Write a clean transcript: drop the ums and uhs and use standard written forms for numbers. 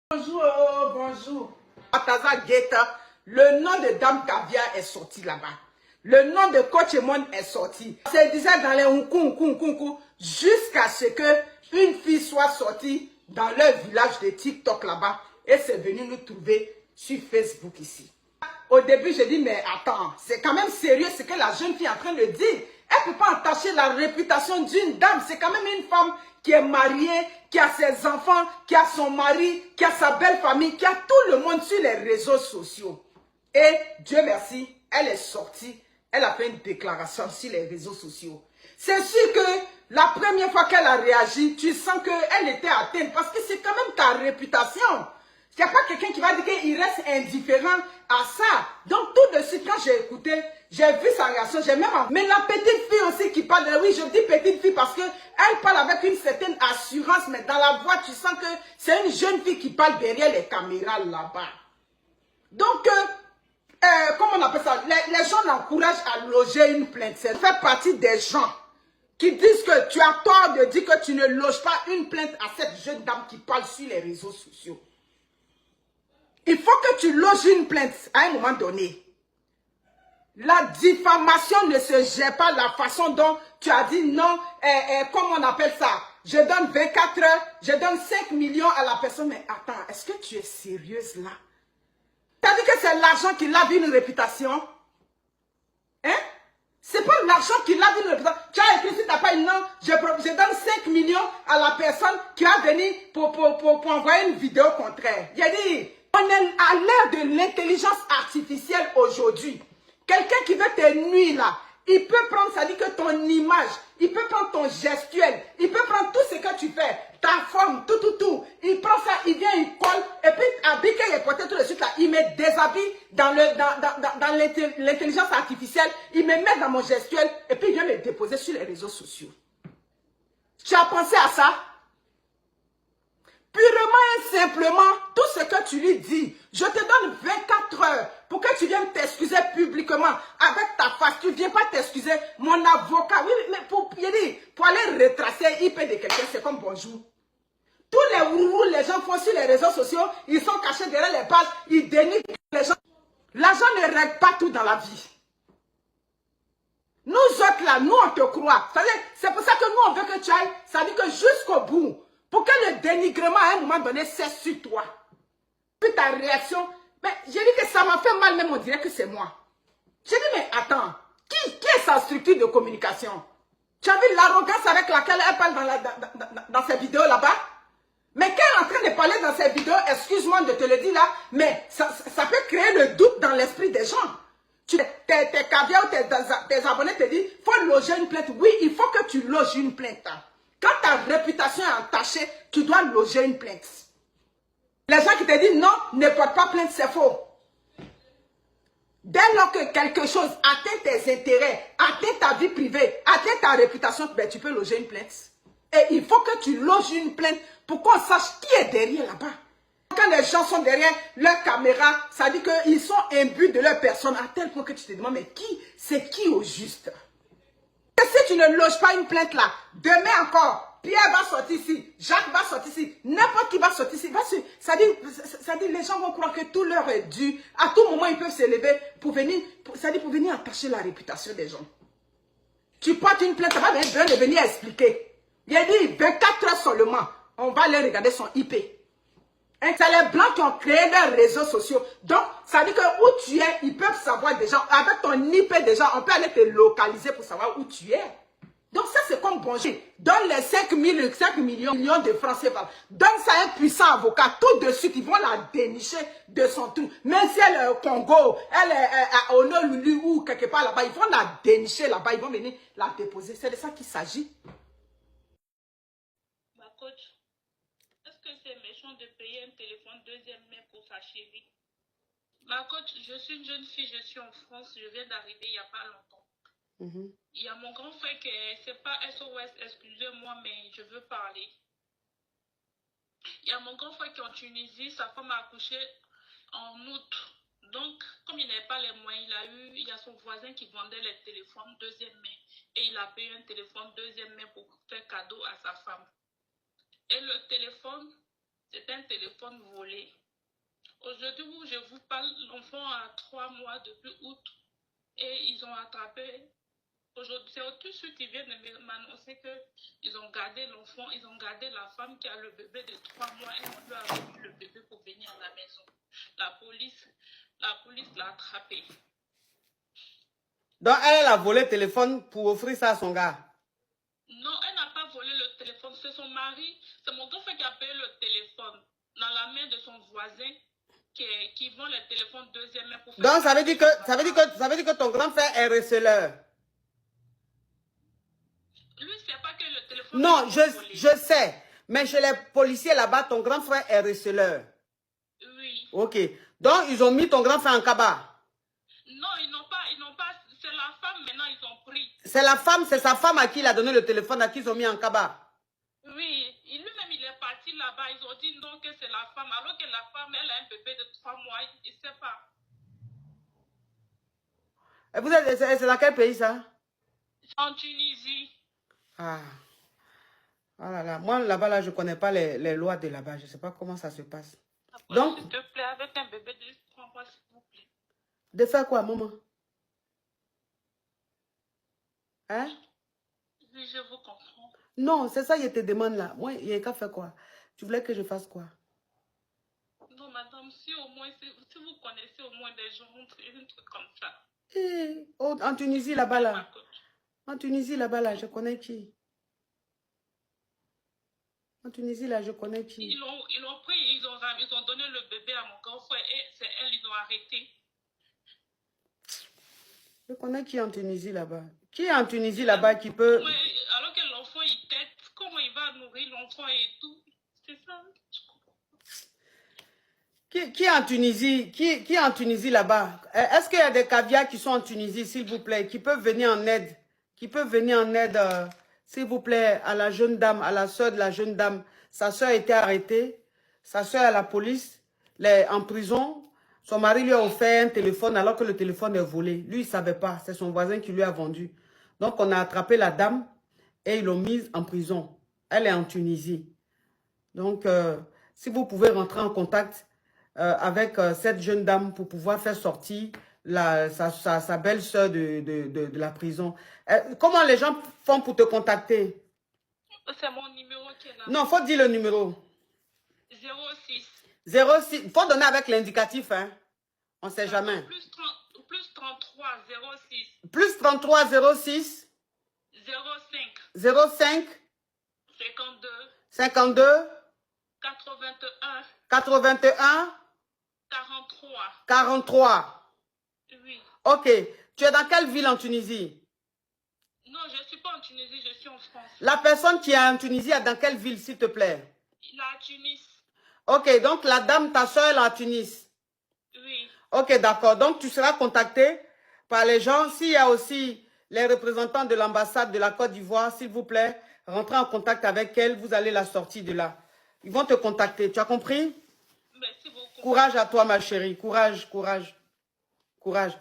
Bonjour, bonjour. Ataza Guetta, le nom de Dame Caviar est sorti là-bas. Le nom de Coach Emon est sorti. C'est disait dans les unku, jusqu'à ce que une fille soit sortie dans leur village de TikTok là-bas et c'est venu nous trouver sur Facebook ici. Au début, j'ai dit, mais attends, c'est quand même sérieux ce que la jeune fille est en train de dire. Elle ne peut pas entacher la réputation d'une dame. C'est quand même une femme qui est mariée, qui a ses enfants, qui a son mari, qui a sa belle famille, qui a tout le monde sur les réseaux sociaux. Et Dieu merci, elle est sortie. Elle a fait une déclaration sur les réseaux sociaux. C'est sûr que la première fois qu'elle a réagi, tu sens qu'elle était atteinte parce que c'est quand même ta réputation. Il n'y a pas quelqu'un qui va dire qu'il reste indifférent à ça. Donc tout de suite, quand j'ai écouté, j'ai vu sa réaction, j'ai même... Mais la petite fille aussi qui parle, oui, je dis petite fille parce qu'elle parle avec une certaine assurance, mais dans la voix, tu sens que c'est une jeune fille qui parle derrière les caméras là-bas. Donc, comment on appelle ça? Les gens l'encouragent à loger une plainte. Ça fait partie des gens qui disent que tu as tort de dire que tu ne loges pas une plainte à cette jeune dame qui parle sur les réseaux sociaux. Il faut que tu loges une plainte à un moment donné. La diffamation ne se gère pas la façon dont tu as dit non, comment on appelle ça? Je donne 24 heures, je donne 5 millions à la personne. Mais attends, est-ce que tu es sérieuse là? Tu as dit que c'est l'argent qui lave une réputation? Hein? C'est pas l'argent qui lave une réputation. Tu as écrit si tu n'as pas une nom, je donne 5 millions à la personne qui va venir pour envoyer une vidéo contraire. Il a dit, on est à l'ère de l'intelligence artificielle aujourd'hui. Quelqu'un qui veut te nuire là, il peut prendre, ça dit que ton image, il peut prendre ton gestuel, il peut prendre tout ce que tu fais, ta forme, tout. Il prend ça, il vient, il colle, et puis habille qu'il est porté tout de suite là, il me déshabille dans l'intelligence artificielle, il me met dans mon gestuel, et puis il vient me déposer sur les réseaux sociaux. Tu as pensé à ça? Purement et simplement, tout ce que tu lui dis, je te donne 24 heures pour que tu viennes t'excuser publiquement avec ta face. Tu ne viens pas t'excuser. Mon avocat, oui, mais pour aller retracer IP de quelqu'un, c'est comme bonjour. Tous les rourous, les gens font sur les réseaux sociaux, ils sont cachés derrière les pages, ils dénigrent les gens. L'argent ne règle pas tout dans la vie. Nous autres là, nous on te croit. C'est pour ça que nous on veut que tu ailles, ça dit que jusqu'au bout. Pour que le dénigrement à un moment donné cesse sur toi. Puis ta réaction, mais j'ai dit que ça m'a fait mal, même on dirait que c'est moi. J'ai dit, mais attends, qui est sa structure de communication? Tu as vu l'arrogance avec laquelle elle parle dans ses vidéos là-bas? Mais qu'elle est en train de parler dans ses vidéos, excuse-moi de te le dire là, mais ça peut créer le doute dans l'esprit des gens. Tes caviars ou tes abonnés te disent, il faut loger une plainte. Oui, il faut que tu loges une plainte. Quand ta réputation est entachée, tu dois loger une plainte. Les gens qui te disent non, ne porte pas plainte, c'est faux. Dès lors que quelque chose atteint tes intérêts, atteint ta vie privée, atteint ta réputation, ben, tu peux loger une plainte. Et il faut que tu loges une plainte pour qu'on sache qui est derrière là-bas. Quand les gens sont derrière leur caméra, ça dit qu'ils sont imbus de leur personne à tel point que tu te demandes, mais c'est qui au juste? Et si tu ne loges pas une plainte là, demain encore, Pierre va sortir ici, Jacques va sortir ici, n'importe qui va sortir ici. Ça dit, les gens vont croire que tout leur est dû. À tout moment, ils peuvent se lever pour venir, pour venir entacher la réputation des gens. Tu portes une plainte, ça va venir expliquer. Il a dit 24 heures seulement, on va aller regarder son IP. C'est les Blancs qui ont créé leurs réseaux sociaux. Donc, ça dit que où tu es, ils peuvent savoir déjà. Avec ton IP déjà, on peut aller te localiser pour savoir où tu es. Donc, ça, c'est comme bonjour. Donne les 5 millions de francs CFA. Donne ça à un puissant avocat. Tout de suite, ils vont la dénicher de son trou. Même si elle est au Congo, elle est à Honolulu ou quelque part là-bas, ils vont la dénicher là-bas. Ils vont venir la déposer. C'est de ça qu'il s'agit. Ma coach. Est-ce que c'est méchant de payer un téléphone deuxième main pour sa chérie? Ma coach, je suis une jeune fille, je suis en France, je viens d'arriver il n'y a pas longtemps. Il y a mon grand frère qui c'est pas SOS, excusez-moi, mais je veux parler. Il y a mon grand frère qui est en Tunisie, sa femme a accouché en août. Donc, comme il n'avait pas les moyens, il y a son voisin qui vendait les téléphones deuxième main. Et il a payé un téléphone deuxième main pour faire cadeau à sa femme. Et le téléphone, C'est un téléphone volé. Aujourd'hui où je vous parle, l'enfant a 3 mois depuis août et ils ont attrapé. Aujourd'hui, c'est tout de suite, ils viennent de m'annoncer qu'ils ont gardé l'enfant, ils ont gardé la femme qui a le bébé de 3 mois et on lui a remis le bébé pour venir à la maison. La police l'a attrapé. Donc, elle a volé le téléphone pour offrir ça à son gars. Non, elle n'a pas volé le téléphone. C'est son mari, c'est mon grand-frère qui a payé le téléphone dans la main de son voisin qui vend le téléphone deuxième main pour faire. Donc, ça veut dire que ton grand frère est receleur. Lui, c'est pas que le téléphone. Non, je sais. Mais chez les policiers là-bas, ton grand frère est receleur. Oui. Ok. Donc, ils ont mis ton grand frère en cabas. Non, ils n'ont pas. C'est la femme, maintenant, ils ont pris. C'est la femme, c'est sa femme à qui il a donné le téléphone, à qui ils ont mis en cabas. Oui. Lui-même, il est parti là-bas. Ils ont dit non, que c'est la femme. Alors que la femme, elle a un bébé de 3 mois. Il ne sait pas. Et vous êtes, c'est dans quel pays ça? En Tunisie. Ah. Oh là là. Moi, là-bas, là, je ne connais pas les lois de là-bas. Je ne sais pas comment ça se passe. Donc, s'il te plaît, avec un bébé de 3 mois, s'il vous plaît. De faire quoi, maman? Hein? Oui, je vous comprends. Non, c'est ça que je te demande là. Moi, il y a qu'à faire quoi? Tu voulais que je fasse quoi? Non, madame, si au moins, si vous connaissez au moins des gens, un truc comme ça. Oh, en Tunisie, là-bas, là. En Tunisie, là-bas, là, je connais qui? En Tunisie, là, je connais qui? Ils ont pris, ils ont donné le bébé à mon grand-frère et c'est elle, ils ont arrêté. Je connais qui en Tunisie, là-bas? Qui est en Tunisie, là-bas, qui peut... Alors que l'enfant, il tête, comment il va nourrir l'enfant et tout? C'est ça. Qui est en Tunisie? Qui est en Tunisie, là-bas? Est-ce qu'il y a des caviars qui sont en Tunisie, s'il vous plaît, qui peuvent venir en aide? Qui peuvent venir en aide, s'il vous plaît, à la jeune dame, à la soeur de la jeune dame. Sa soeur a été arrêtée. Sa soeur à la police, en prison. Son mari lui a offert un téléphone alors que le téléphone est volé. Lui, il ne savait pas. C'est son voisin qui lui a vendu. Donc, on a attrapé la dame et ils l'ont mise en prison. Elle est en Tunisie. Donc, si vous pouvez rentrer en contact avec cette jeune dame pour pouvoir faire sortir sa belle-sœur de la prison. Comment les gens font pour te contacter? C'est mon numéro qui est là. Non, il faut dire le numéro. 06. 06. Il faut donner avec l'indicatif, hein. On ne sait jamais. Plus 33 06. Plus 33 06. 05. 05. 52. 52. 81. 81. 43. 43. Oui. Ok. Tu es dans quelle ville en Tunisie? Non, je ne suis pas en Tunisie, je suis en France. La personne qui est en Tunisie est dans quelle ville, s'il te plaît? Il est à Tunis. Ok, donc la dame, ta soeur, elle est à Tunis. Oui. Ok, d'accord. Donc, tu seras contacté par les gens. S'il y a aussi les représentants de l'ambassade de la Côte d'Ivoire, s'il vous plaît, rentrez en contact avec elle. Vous allez la sortir de là. Ils vont te contacter. Tu as compris? Merci beaucoup. Courage à toi, ma chérie. Courage, courage, courage.